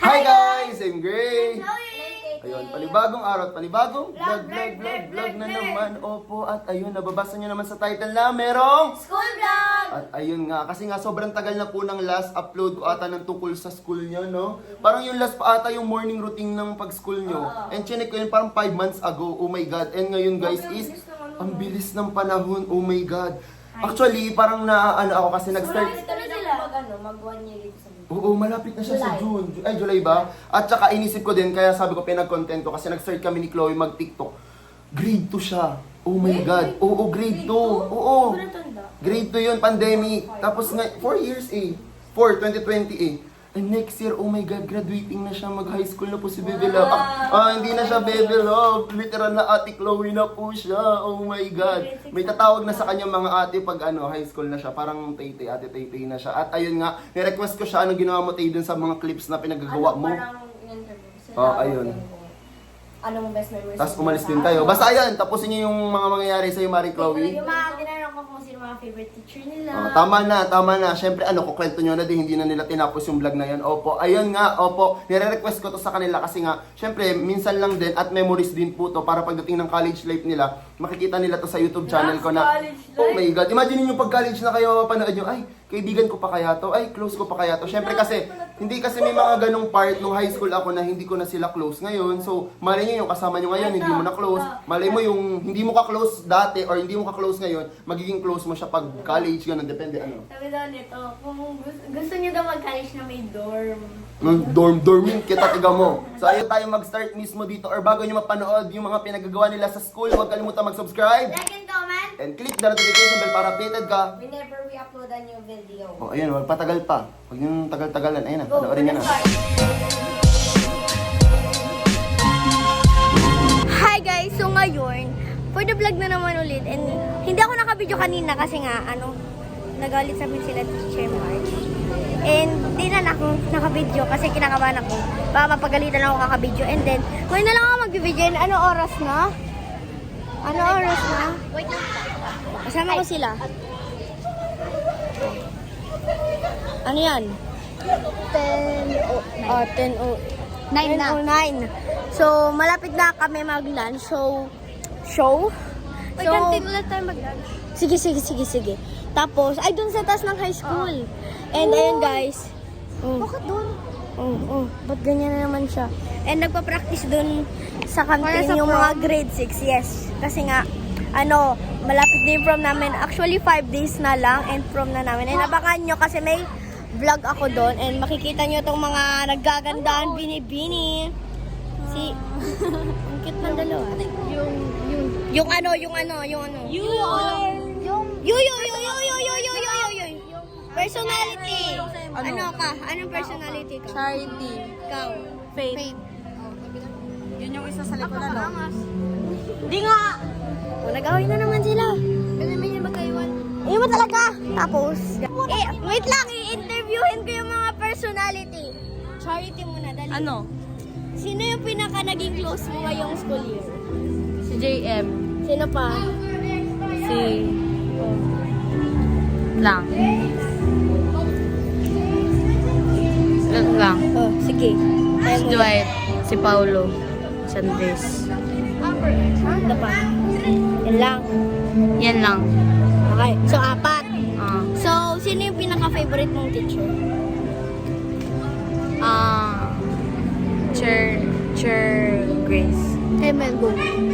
Hi guys! I'm Gray! Ayun, panibagong araw at panibagong vlog na naman. Opo, at ayun, nababasa nyo naman sa title na merong School vlog! At ayun nga, kasi nga sobrang tagal na po ng last upload ko ata ng tungkol sa school nyo, no? Parang yung last pa ata yung morning routine ng pag-school nyo. And chinek ko yun parang 5 months ago, oh my God. And ngayon guys is, ang bilis ng panahon, oh my God. Actually, parang naano ako kasi nag-start. Mag 1 year dito sa Oo, malapit na siya sa June. Ay, July ba? At saka inisip ko din, kaya sabi ko pinag-content ko kasi nag-start kami ni Chloe mag-TikTok. Grade 2 siya. Oh my God. Oo, grade 2. Oo. Grade 2 yun, pandemic. Tapos nga, 4 years eh. 2020 eh. And next year, oh my God, graduating na siya, mag-high school na po si Bebe Love. Hindi na siya Bebe Love. Literal na Ate Chloe na po siya. Oh my God. May tatawag na sa kanya mga ate pag high school na siya. Parang Tay-Tay, Ate Tay-Tay na siya. At ayun nga, nirequest ko siya, ano ginawa mo Tay dun sa mga clips na pinagagawa mo. Parang in-interview. Ayun. Ano mong best memories? Tapos umalis din tayo. Basta ayun, tapusin niyo yung mga mangyayari sa'yo, Marie Chloe. Yung mga tinanong ko kung sino mga favorite teacher nila. Tama na. Siyempre, kukwento nyo na din, hindi na nila tinapos yung vlog na yan. Opo, ayun nga, opo. Nire-request ko to sa kanila kasi nga, siyempre, minsan lang din at memories din po to para pagdating ng college life nila, makikita nila to sa YouTube channel ko na, oh my God, imagine nyo pag college na kayo, panood nyo, ay, kaibigan ko pa kaya to, ay, close ko pa kaya to. Siyempre kasi, hindi kasi may mga ganong part nung high school ako na hindi ko na sila close ngayon. So, malay nyo yung kasama nyo ngayon, hindi mo na close. Malay mo yung hindi mo ka-close dati or hindi mo ka-close ngayon, magiging close mo siya pag college, ganun, depende ano. Sabi daw nito, kung gusto niyo daw mag-college na may dorm. Dorming kita, tiga mo. So ayun tayo mag-start mismo dito or bago nyo mapanood yung mga pinagagawa nila sa school, huwag kalimutan mag-subscribe Like and comment and click the notification bell para updated ka. whenever we upload a new video. Oh, ayun, wag patagal pa. Huwag yung tagal-tagalan. Ayun na, panoorin nyo na. Hi guys! So ngayon, for the vlog na naman ulit and hindi ako nakabidyo kanina kasi nga, nagalit sa amin sila Teacher March. And di na ako nakabidyo kasi kinakabahan ako. Baka mapagalitan ako kakabidyo. And then, ngayon na lang ako magbibidyo. And ano oras na? Ano oras na? Wait lang. Kasama ko sila. Ano yan? 9 na. 9. So, malapit na kami mag-lunch. So, show? May kantin ulit tayo mag-lunch. Sige. Tapos, ay dun sa taas ng high school. And ayun guys. Bakit doon? Ba't ganyan na naman siya? And nagpa-practice dun sa Para canteen sa yung prom? mga grade 6. Yes. Kasi nga, malapit na yung prom namin. Actually, 5 days na lang and prom na namin. And abangan nyo kasi may vlog ako doon. And makikita nyo itong mga naggagandaan, bini-bini. Ang cute ng dalawa. Yung ano. Personality. Ano ka? Anong personality ka? Charity. Ikaw. Faith. Yun yung isa sa likod na Hindi nga. Nag-away na naman sila. Kasi may magkaiwan. Ayun mo talaga. Tapos, wait lang. I-interviewin ko yung mga personality. Charity muna, dali. Ano? Sino yung pinaka naging close mo ngayong school year? Si JM. Sino pa? Si... Lang. Lang. Oh, sige. Kaya Si mo. Dwight. Si Paulo. Si Andres. Ito pa. Yan lang. Yan lang. Okay. So, 4. Ah. So, sino yung pinaka-favorite mong teacher? Chair Grace. Go. Chair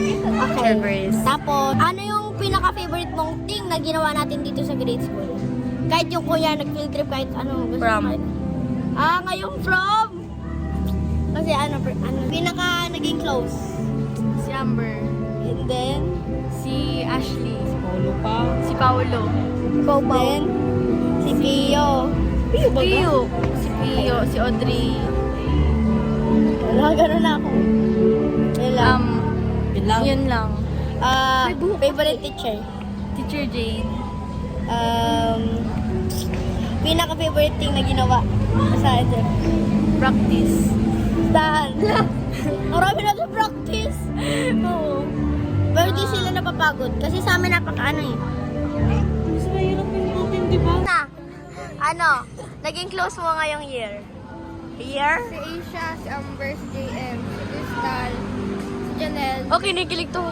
Okay. Grace. Tapos, ano yung pinaka-favorite mong thing na ginawa natin dito sa grade school? Kahit yung kuya, nag-field trip, kahit ano. Gusto Prom. kahit- ngayong prom! Kasi pinaka naging close. Si Amber. And then, Si Ashley. Si Paulo pa. Si Paulo. ikaw pa. Then, si Pio. Pio ba? Pio. Si Pio. Si Audrey. Wala, ganun na ako. Yun lang. Yun lang. Favorite teacher. Teacher Jane. Pinaka-favorite thing na ginawa sa atin. Practice. Saan? Marami na sa practice. Oo. Pero di sila napapagod. Kasi sa amin napaka-ano eh. Mas mahirap yung routine, di ba? Naging close mo ngayong year? Year? Si Asia, si Amber, si JM, si Crystal, si Janelle. Oh, kinikilig to.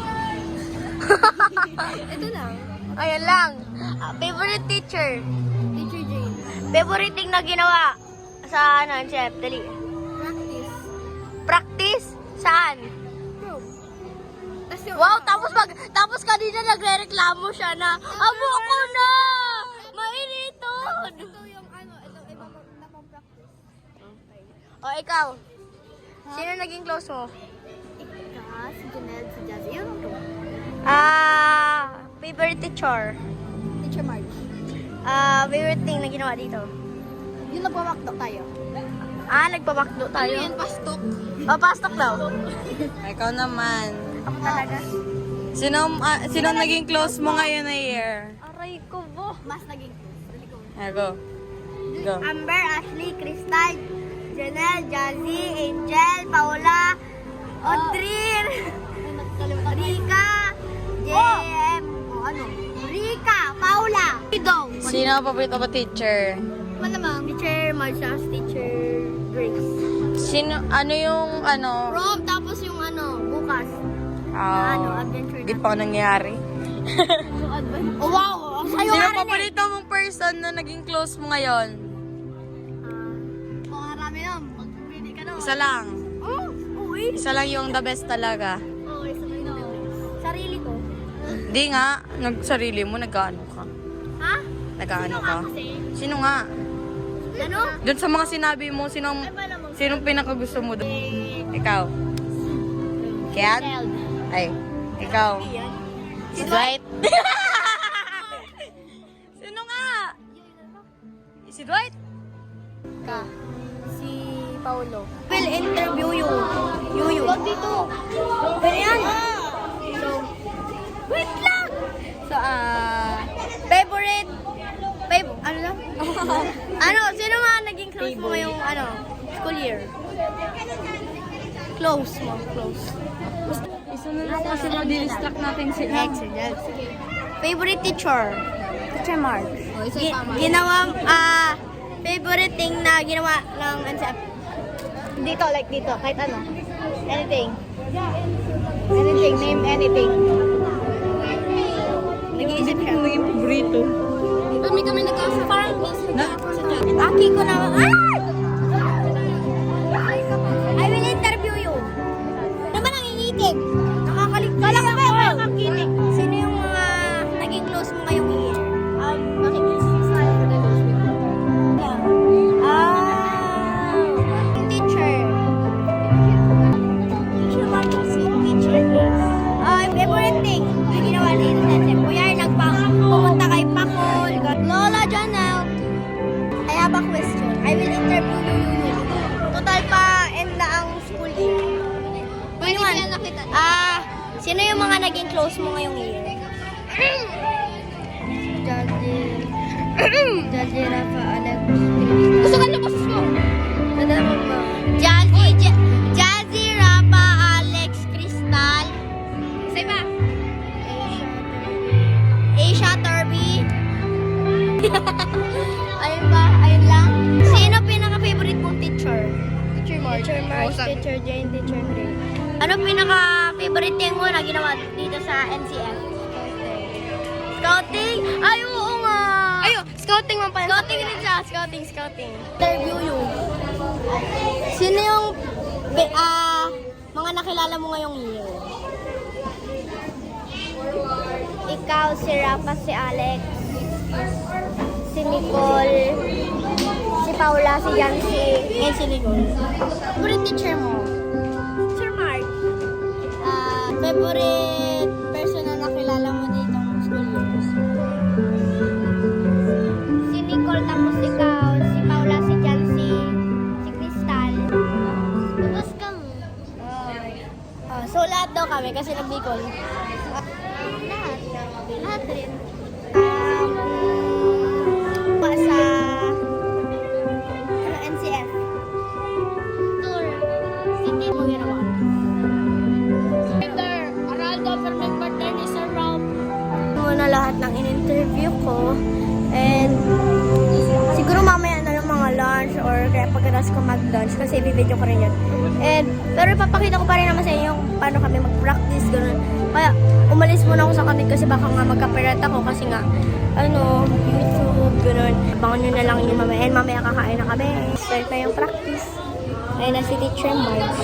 Ito lang. Ayan lang. Favorite teacher? Teacher Jane. Favorite thing na ginawa sa ano, chef? Dali. Practice. Practice? Saan? Probe. Tas yung Wow, tapos kanina nagrereklamo siya na, abo ko na! Mainiton! Ito yung ano, ito iba na pang-practice. O, ikaw? Sino naging close mo? Ika, si Janelle, si Jazzy. Yun to. Favorite teacher? Teacher March. Favorite thing na ginawa dito? Yung nagpamakdo tayo. Nagpamakdo tayo. Ano yan? Pastok. Pastok daw. Ikaw naman. Ako talaga. Sino naging close mo ngayon na year? Aray ko bo. Mas naging close. Dali ko. Go. Go. Amber, Ashley, Crystal, Janelle, Jazzy, Angel, Paula, Audrey, Rika, JM, Rika, Paula, Ido. Sino ang paborito mo teacher? Malamang. Teacher Marcia, Teacher Grace. Ano yung Prom, tapos yung bukas. Adventure Di pa nangyari. Oh, wow! Sa'yo Sino nga rin paborito mong person na naging close mo ngayon? marami lang. Pili ka na. Isa lang. Uy. Isa lang yung the best talaga. Sarili ko. Di nga, nagsarili mo, nag-ano ka? Ha? Nag-ano ka? Sino nga? Ano? Doon sa mga sinabi mo, sinong pinakagusto mo doon? Ikaw? Kian? Ay, ikaw? Si Dwight? Sino nga? Si Dwight? Ka. Si Paulo. Will interview you. Yuyu. Wag dito. Pero yan. So, wait lang. So, favorite, ano lang? Sino nga naging close mo ngayong, school year? Close mo, close. Isa na lang kasi mag-distract natin sila. Excellent. Favorite teacher? Teacher Mark. isa tama. Ginawa, favorite thing na ginawa ng NCF? Dito, like dito, kahit ano. Anything. Anything, name anything. Nag-iisip siya. Naging paborito. Kami nagkasa. Parang miss Na? Aki ko na, I will interview you. Naman ang iitig. Nakakaligtas. Kala ko ba nakakakinig? Sino yung mga naging close mo ngayong year? Teacher. Favorite thing na ginawa ni Tete. Kuya, pumunta kay Pakol. Lola Janelle. I have a question. I will interview you. Total pa end na ang school year. Pwede sila nakita. Sino yung mga naging close mo ngayong year? Jazzy, Rafa, Alex. Gusto ka na boses mo? Jazzy, Rafa, Alex, Crystal. Sa iba? Asia, Turby. Ayun ba? Ayun lang? Sino pinaka-favorite mong teacher? Teacher March. Teacher March, Teacher Jane, Teacher Gray. Ano pinaka-favorite thing mo na ginawa dito sa NCF? Scouting? Ay, oo nga! Ayo, scouting mo pa. Scouting din siya. Scouting. Interview you. Sino yung mga nakilala mo ngayong year? Ikaw, si Rafa, si Alex, si Nicole, si Paula, si Jancy, and si Nicole. Favorite teacher mo? Teacher Mark. Favorite person na nakilala mo dito ng school year? Si Nicole, tapos ikaw, si Paula, si Jancy, si Crystal. Tapos kami. So lahat daw kami kasi nag-Nicole. Lahat rin. Sa NCF. Tour. City mo ginawa. Araldo, perfect partner ni Sir Rob. Muna lahat ng in-interview ko. And siguro mamaya na lang mga lunch. lunch or kaya pagkatapos ko mag-lunch kasi i-video ko rin yun. Pero ipapakita ko pa rin naman sa inyo yung paano kami mag-practice, gano'n. Kaya umalis muna ako sa kanit kasi baka nga magka-pirate ako kasi nga, YouTube, gano'n. Abangan nyo na lang yun mamaya. And mamaya kakain na kami. Start na yung practice. Ayun na si Teacher Mark.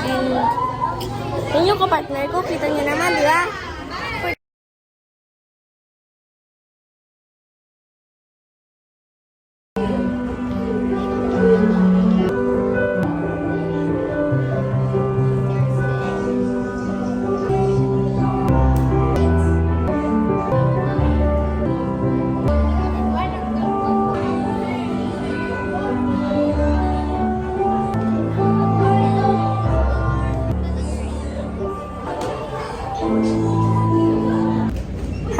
And yun yung kapartner ko. Kita nyo naman, di ba?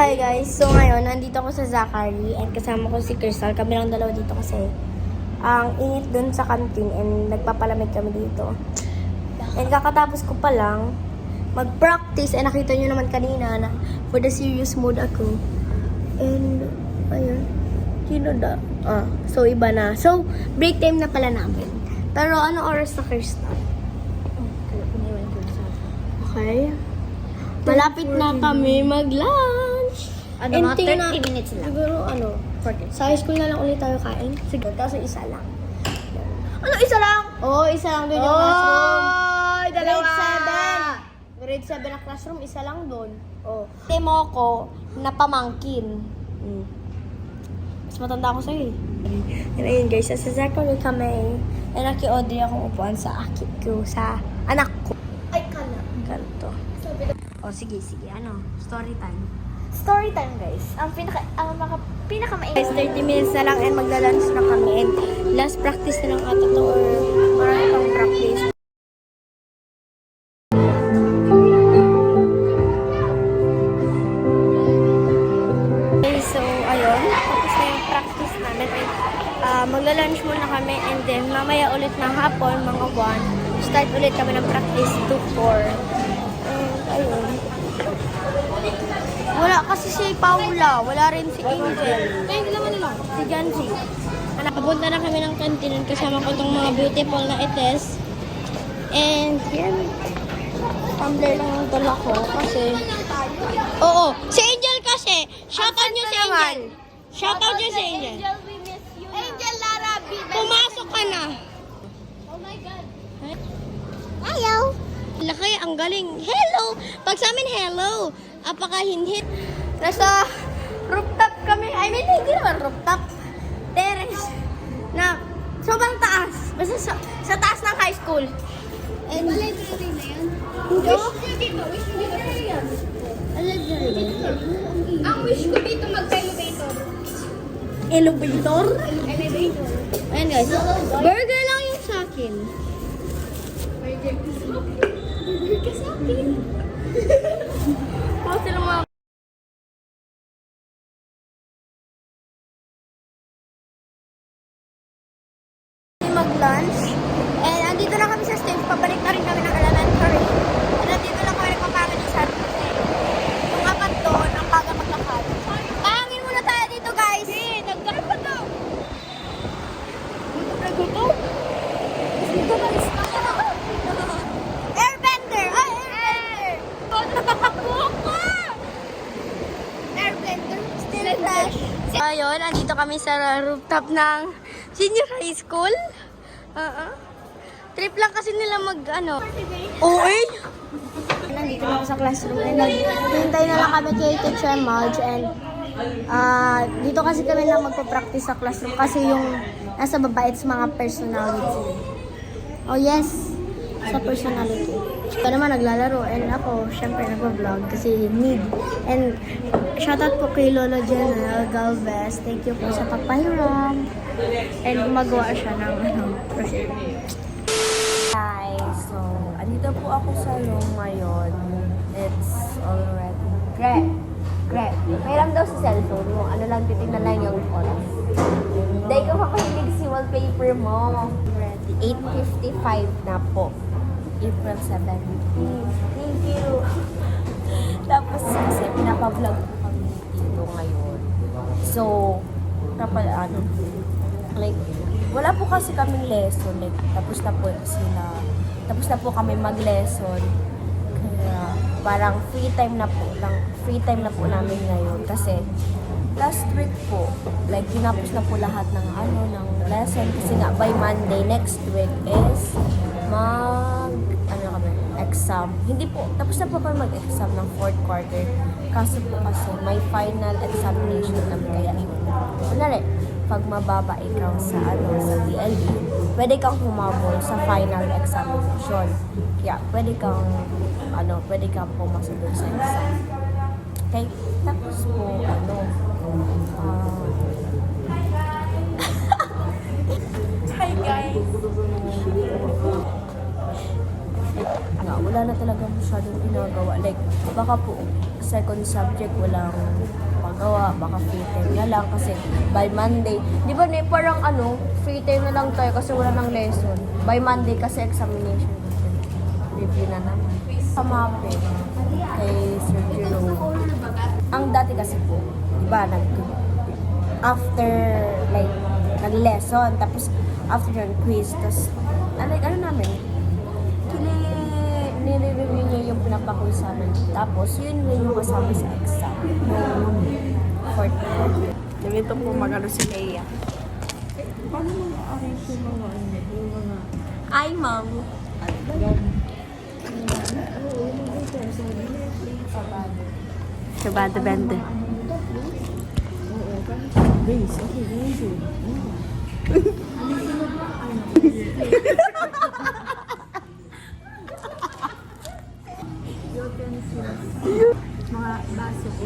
Hi guys, so ngayon nandito ako sa Zachary and kasama ko si Crystal. Kami lang dalawa dito kasi ang init dun sa canteen and nagpapalamig kami dito. And kakatapos ko pa lang mag-practice and nakita nyo naman kanina na for the serious mode ako. And ayun, kinoda. So iba na. So break time na pala namin. Pero ano oras na Crystal? Okay. Malapit na kami mag-lunch. Mga tingnan 30 minutes lang. Siguro sa high school na lang ulit tayo kain. Siguro, kaso isa lang. Ano, isa lang? Oo, isa lang doon yung classroom. Dalawa! Grade 7 na classroom, isa lang doon. Oh. Demo ko na pamangkin. Mas matanda ako sa'yo eh. And ayun guys, sa Zachary kami. And naki-Audrey akong upuan sa akit ko, sa anak ko. Ay, ganito. Sige. Story time. Story time, guys. Ang pinaka-main. Guys, 30 minutes na lang and magla-lunch na kami. And last practice na lang ata to or marami pang practice. Okay, so ayun. Tapos na yung practice namin. Magla-lunch muna kami and then mamaya ulit na hapon, mga 1. Start ulit kami ng practice to 4. And ayun. Wala kasi si Paula, wala rin si Angel. Kaya naman lang, si Janji. Napunta na kami ng kantinan kasama ko itong mga beautiful na ites. And yan, tumbler lang yung dala ko kasi... Oo, si Angel kasi, shoutout nyo si Angel. Shoutout nyo si Angel. Angel Lara B. Pumasok ka na. Oh my God. Hello. Laki, ang galing. Hello! Pag sa amin, hello. Apaka-hinhit. Nasa rooftop kami. I mean, hindi naman rooftop. Terrace. Na sobrang taas. Basta sa taas ng high school. And Library na yan. Hindi. Wish ko dito yan. Ang wish ko dito mag-elevator. Elevator? Elevator. Ayan guys. Burger lang yung sa akin. Burger ka sa akin. Tapos sila mga mag-lunch. And andito na kami sa stage. Pabalik na rin kami ng elementary. And andito lang kami nagpapamilisan kasi yung apat doon, ang baga maglakad. Pahangin muna tayo dito guys. Nagdara pa daw. Naguto? Dito ba Airbender! Ay, airbender! Airbender. Still fresh. Ayun, andito kami sa rooftop ng senior high school. Trip lang kasi nila OA? Nandito na ako sa classroom and naghihintay na lang kami kay Teacher Marge and dito kasi kami lang magpa-practice sa classroom kasi yung nasa baba it's mga personality. Oh yes, sa personality. Ito naman naglalaro and ako syempre nagpa-vlog kasi need. And shoutout po kay Lola Jenna Galvez. Thank you po sa papahiram. And gumagawa siya ng project. Guys, so, andito po ako sa room ngayon. It's already Grab. Mayroon daw sa cellphone mo. Ano lang, titignan lang yung oras. Dahil ko mapahilig si wallpaper mo. Ready. 8:55 na po. April 17. Thank you. Tapos kasi pinapablog po kami dito ngayon. So, like, wala po kasi kaming lesson. Like, tapos na po sila. Tapos na po kami mag-lesson. Kaya parang free time na po namin ngayon. Kasi last week po, like tinapos na po lahat ng ng lesson. Kasi nga by Monday next week is exam. Hindi po, tapos na po kami mag-exam ng 4th quarter. Kaso po kasi may final examination kami. Kaya kunwari, pag mababa ikaw sa sa DLE, pwede kang humabol sa final examination. Kaya pwede kang pumasok dun sa exam. Okay? Tapos po, hi guys! Wala na talaga masyadong ginagawa. Like, baka po, second subject walang magawa, baka free time na lang kasi by Monday, di ba parang free time na lang tayo kasi wala nang lesson. By Monday kasi examination. Review na naman. Kamapin kay Sir Jerome. Ang dati kasi po, di ba, after, like, nag-lesson, tapos after yung quiz, tapos, namin, nire-review niya yung pinapakuwi sa amin. Tapos, yun yung kasama sa exam. Fourth year. Dito po si Leia. Paano mag-arrange yung mga Ay, ma'am. Sabado bende. Mga baso po.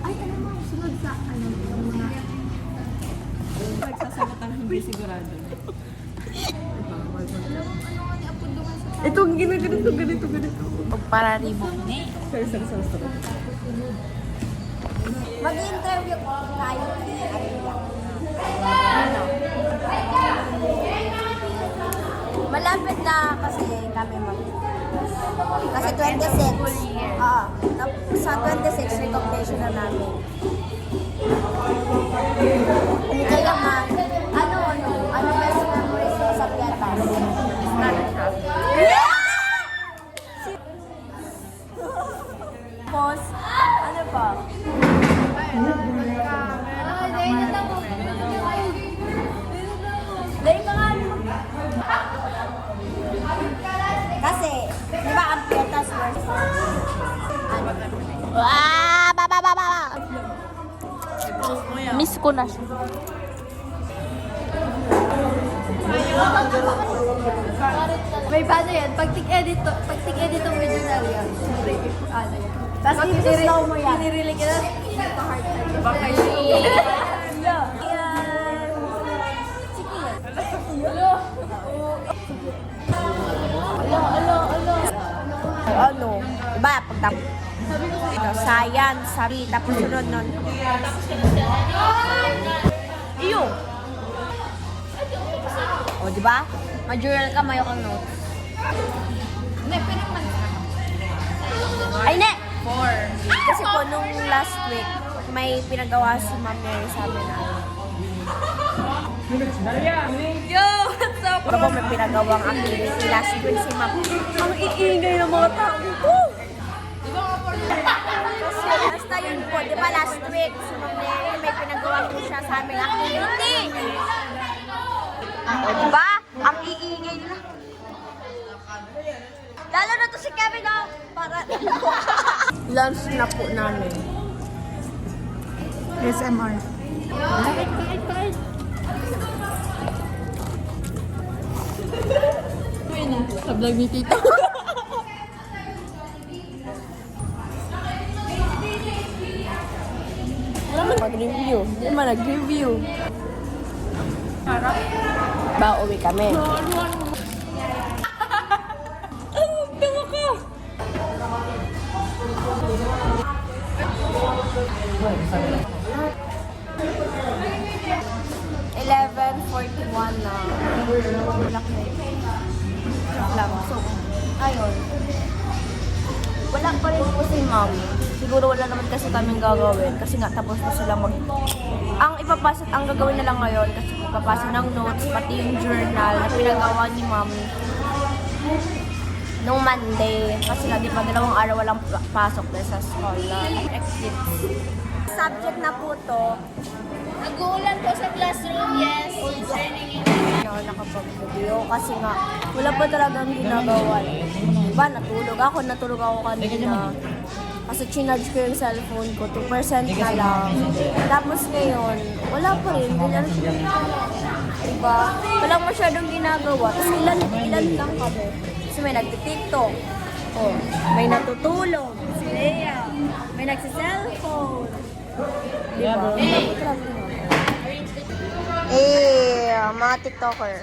Ay, alam mo, sunod sa yung mga nagsasagot ang hindi sigurado. Itong ganito. Para ribok. Sorry. Mag-interview ko tayo ni Malapit na kasi kami kasi 26. Tapos sa 26 recognition na namin. Kaya man, ano best memories mo sa Piatas? Tapos, ano pa? Kasi, di ba ang Piatas versus Miss ko na siya. May paano yan? Pag tig-edit ang video na yan, tapos i-slow mo yan. inirelate ka na, hard time. Baka Diba, science, sabi, tapos sunod nun. Iyo. O, diba? Ma-journal ka, mayo kang notes. Ay, ne! 4. Kasi po, nung last week, may pinagawa si Ma'am Mary sa amin na Yo, what's up? Pero po, may pinagawang activity last week si Ma'am. Ang iingay ng mga tao ko. Basta yun po, di ba last week, si Ma'am Mary, may pinagawa po siya sa aming activity. O, di ba? Ang iingay nila. Lalo na to si Kevin, oh! Para... Lunch na po namin. SMR. Sa vlog ni Tito. Mag-review. Hindi naman nag-review. Ba, uwi kami. na laki. Lang. So, ayun. Wala pa rin po si ma'am. Siguro siguro wala naman kasi kaming gagawin kasi nga tapos na sila ang ipapasa, ang gagawin na lang ngayon kasi ipapasa ng notes, pati yung journal na pinagawa ni ma'am nung Monday. Kasi nga, di pa 2 araw walang pasok dahil sa school. Exit. Subject na po to. Nag-uulan po sa classroom, yes. Nakapag-video kasi nga, wala pa talagang ginagawa. Diba, natulog ako kanina. Kasi chinarge ko yung cellphone ko, 2% na lang. Tapos ngayon, wala pa rin. Diba? Walang masyadong ginagawa. Tapos ilan lang kami. Kasi may nagtitiktok. Oh, may natutulog. Si Leia. May nagsi-cellphone. Diba? Mga TikToker.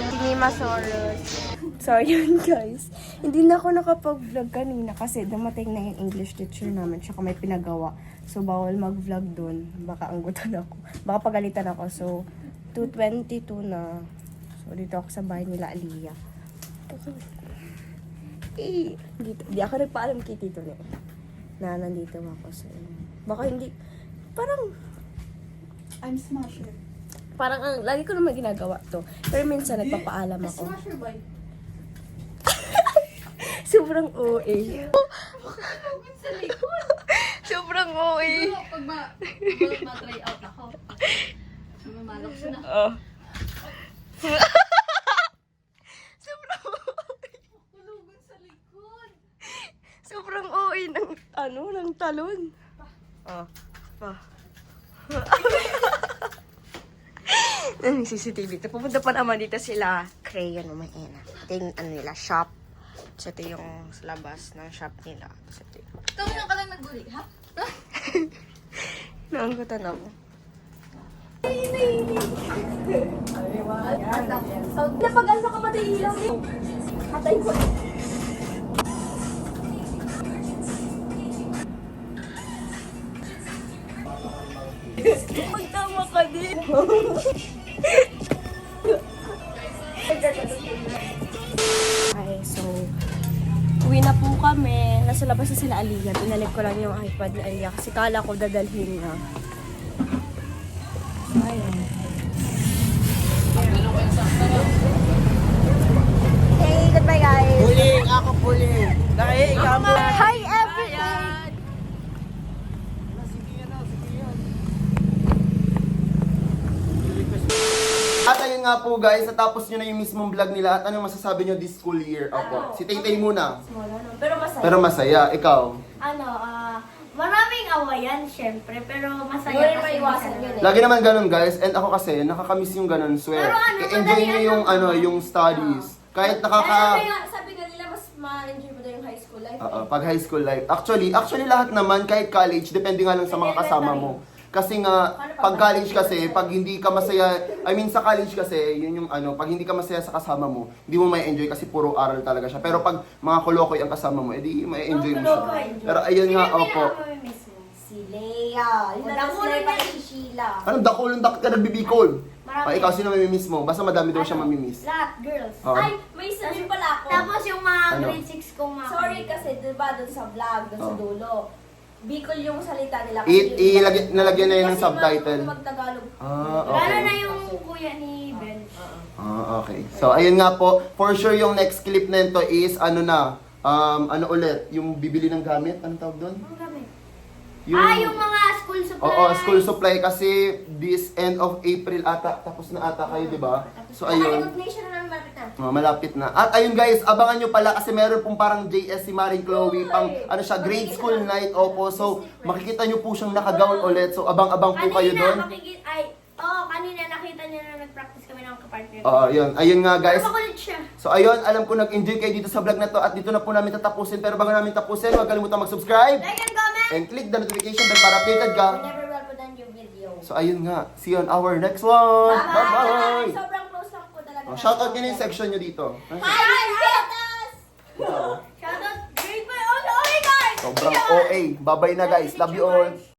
Tinimasaurus. So, yun guys. Hindi na ako nakapag-vlog kanina kasi dumating na yung English teacher namin. Tsaka may pinagawa. So, bawal mag-vlog dun. Baka anggutan ako. Baka pagalitan ako. So, 2:22 na. So, dito ako sa bahay nila Aliyah. Di ako nagpaalam kay Tito Leo na nandito ako. So, baka hindi. Parang, I'm smasher. parang lagi ko naman ginagawa to. Pero minsan nagpapaalam ako. Smasher boy. Sobrang OA. Sa likod. Sobrang OA. Pag ma-try out ako. Mamalok siya na. Oh. Sobrang OA. Kulugan sa likod. Sobrang OA ng talon. Oh. Pa. CCTV. Pupunta pa naman dito sila. Crayon, umaina. Ito yung nila, shop. So, ito yung sa labas ng shop nila. So, ito yung... Ikaw na ka lang nagbuli, ha? Naanggutan ako. Napag-alsa ka ba tayo ilaw niyo? Atay ko. Magtama ka din. Okay, so uwi na po kami. Nasa labas na sila Aliyah. Pinalik ko lang yung iPad ni Aliyah kasi kala ko dadalhin na. Ayun. Hey, goodbye guys. Puling! Ako puling! Dahil ikaw mo! Hi everyone! At ayun nga po guys, natapos nyo na yung mismong vlog nila at anong masasabi nyo this school year? Opo. Si Tay muna. Pero masaya. Pero masaya. Ikaw? Maraming awayan, syempre, pero masaya Yun, kasi maiwasan masaya. yun eh. Lagi naman ganun guys. And ako kasi, nakakamiss yung ganun. Swear. Pero ano, I-enjoy madalian nyo yung, lang yung studies. Kahit nakaka... Sabi nga nila, mas ma-enjoy mo daw yung high school life. Pag high school life. Actually lahat naman, kahit college, depende nga lang sa mga kasama mo. Kasi nga, pag college kasi, pag hindi ka masaya, sa college kasi, yun yung pag hindi ka masaya sa kasama mo, hindi mo may enjoy kasi puro aral talaga siya. Pero pag mga kulokoy ang kasama mo, edi may enjoy mo siya. Pero ayun nga, opo. Si Leia. Yung nakulong niya si Sheila. Anong dakulong ka nagbibikol? Marami. Ikaw, sino mamimiss mo? Basta madami daw siya mamimiss. Lahat, girls. Oo. Ay, may sabi pala ako. Tapos yung mga Ano? grade 6 kong mga... Sorry kasi, diba, doon sa vlog, doon sa Oh. dulo. Bicol yung salita nila. Nalagyan na yun ng Kasi subtitle. mag-Tagalog. Lalo Okay. na yung kuya ni Ben. Okay. So, ayun nga po. For sure, yung next clip na ito is, ulit? Yung bibili ng gamit? Anong tawag doon? Ang gamit. Yung, Yung mga school supply. Oo, school supply kasi this end of April ata. Tapos na ata kayo, di ba? So, ayun. Recognition na namin malapit na. Malapit na. At ayun guys, abangan nyo pala kasi meron pong parang JS si Maring Chloe, pang grade school night, opo. So, makikita nyo po siyang nakagown ulit. So, abang-abang po kayo doon. Kanina nakita niyo na nag-practice kami ng kapartner. Oo, yun. Ayun nga guys. Pero makulit siya. So ayun, alam ko nag-enjoy kayo dito sa vlog na to at dito na po namin tatapusin. Pero bago namin tapusin, huwag kalimutan mag-subscribe Like and comment! and click the notification bell para updated ka. Whenever we'll put on yung video. So ayun nga, see you on our next one. Bye-bye! Sobrang close lang po talaga. Shoutout nyo na yung section nyo dito. Shoutout! Great boy! Oh, guys! Sobrang OA. Bye-bye na guys. Love you all.